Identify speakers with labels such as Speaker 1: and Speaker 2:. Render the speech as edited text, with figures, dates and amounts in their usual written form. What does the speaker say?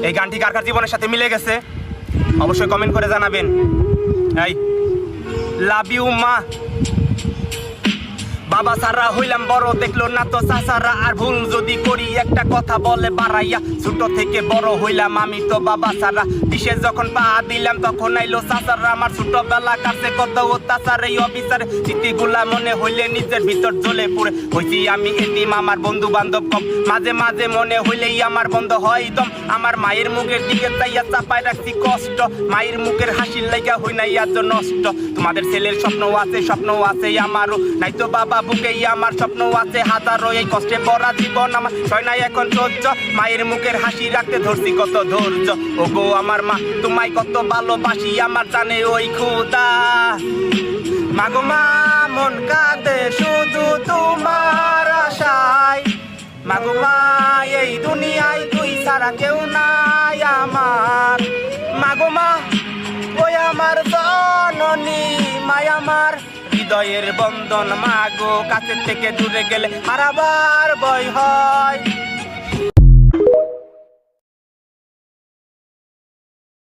Speaker 1: এই গানটি কার কার জীবনের সাথে মিলে গেছে অবশ্যই কমেন্ট করে জানাবেন। এই লাভ ইউ মা। বাবা সারা হইলাম বড় দেখলো না তো চাচারা, আর ভুল যদি করি একটা কথা বলে বাড়াইয়া। ছোট থেকে বড় হইলাম আমি তো বাবা সারা, বিশে যখন পা দিলাম তখন আইলো চাচারা। আমার ছোটবেলা কাছে কত অত্যাচার, এই অফিসার স্মৃতিগুলা মনে হইলে নিজের ভিতর জ্বলে পুড়ে। হইছি আমি এতিম, আমার বন্ধু বান্ধব কম, মাঝে মাঝে মনে হইলেই আমার বন্ধ হয় দম। আমার মায়ের মুখের দিকে চাইয়া চাপায় রাখছি কষ্ট, মায়ের মুখের হাসির লাইগা হই নাই আজ নষ্ট। তোমাদের ছেলের স্বপ্ন আছে আমারও, নাই তো বাবা বুকেই আমার স্বপ্ন আছে হাজারো। এই কষ্টে ভরা জীবন আমার ছয় নাই এখন সহ্য, মায়ের মুখের হাসি রাখতে ধরছি কত ধৈর্য। ও গো আমার মা তোমায় কত ভালোবাসি, আমার জানে ওই খোদা। মাগো মা মন কাঁদে শুধু তোমার আশায়, মাগো মা এই দুনিয়ায় তুই ছাড়া কেউ নাই আমার। মাগো মা ওই আমার জননী, মায় আমার হৃদয়ের বন্ধন। মাগো কাছের থেকে দূরে গেলে হারাবার ভয় হয়।